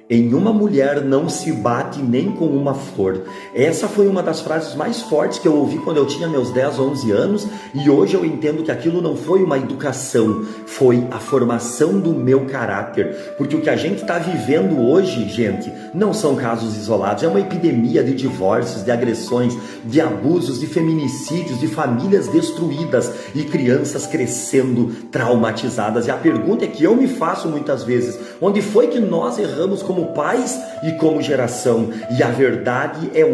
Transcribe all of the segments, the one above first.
Em uma mulher não se bate nem com uma flor. Essa foi uma das frases mais fortes que eu ouvi quando eu tinha meus 10, 11 anos, e hoje eu entendo que aquilo não foi uma educação, foi a formação do meu caráter. Porque o que a gente está vivendo hoje, gente, não são casos isolados, é uma epidemia de divórcios, de agressões, de abusos, de feminicídios, de famílias destruídas e crianças crescendo traumatizadas. E a pergunta é que eu me faço muitas vezes: onde foi que nós erramos como pais e como geração? E a verdade é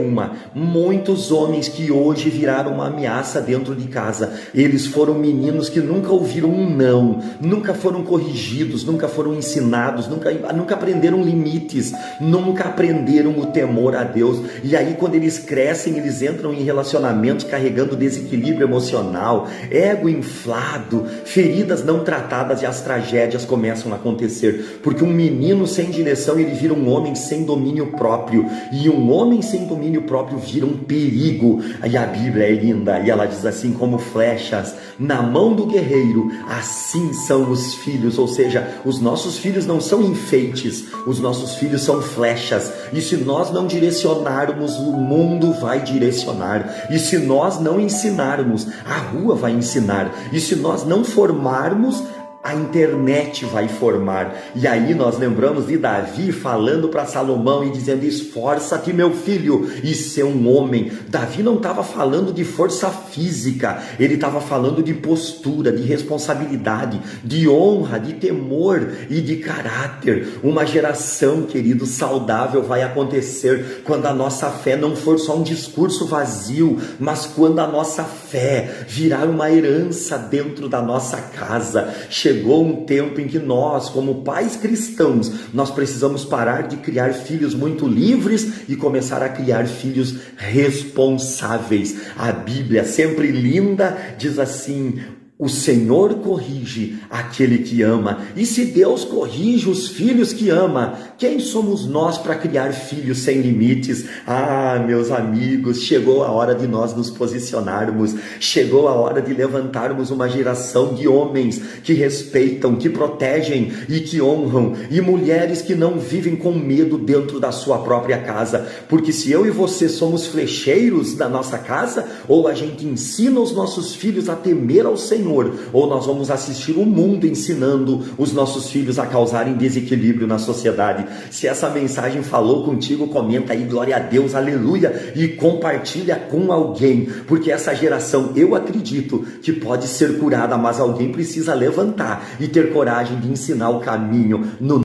muitos homens que hoje viraram uma ameaça dentro de casa, eles foram meninos que nunca ouviram um não, nunca foram corrigidos, nunca foram ensinados, nunca aprenderam limites, nunca aprenderam o temor a Deus. E aí quando eles crescem, eles entram em relacionamentos carregando desequilíbrio emocional, ego inflado, feridas não tratadas, e as tragédias começam a acontecer, porque um menino sem direção, ele vira um homem sem domínio próprio, e um homem sem domínio próprio vira um perigo. E a Bíblia é linda, e ela diz assim: como flechas na mão do guerreiro, assim são os filhos. Ou seja, os nossos filhos não são enfeites, os nossos filhos são flechas, e se nós não direcionarmos, o mundo vai direcionar, e se nós não ensinarmos, a rua vai ensinar, e se nós não formarmos, a internet vai formar. E aí nós lembramos de Davi falando para Salomão e dizendo: esforça-te, meu filho, e ser um homem. Davi não estava falando de força física, ele estava falando de postura, de responsabilidade, de honra, de temor e de caráter. Uma geração, querido, saudável vai acontecer quando a nossa fé não for só um discurso vazio, mas quando a nossa fé virar uma herança dentro da nossa casa. Chegou um tempo em que nós, como pais cristãos, nós precisamos parar de criar filhos muito livres e começar a criar filhos responsáveis. A Bíblia, sempre linda, diz assim: o Senhor corrige aquele que ama. E se Deus corrige os filhos que ama, quem somos nós para criar filhos sem limites? Ah, meus amigos, chegou a hora de nós nos posicionarmos, chegou a hora de levantarmos uma geração de homens que respeitam, que protegem e que honram, e mulheres que não vivem com medo dentro da sua própria casa. Porque se eu e você somos flecheiros da nossa casa, ou a gente ensina os nossos filhos a temer ao Senhor, ou nós vamos assistir o mundo ensinando os nossos filhos a causarem desequilíbrio na sociedade. Se essa mensagem falou contigo, comenta aí, glória a Deus, aleluia, e compartilha com alguém, porque essa geração, eu acredito que pode ser curada, mas alguém precisa levantar e ter coragem de ensinar o caminho no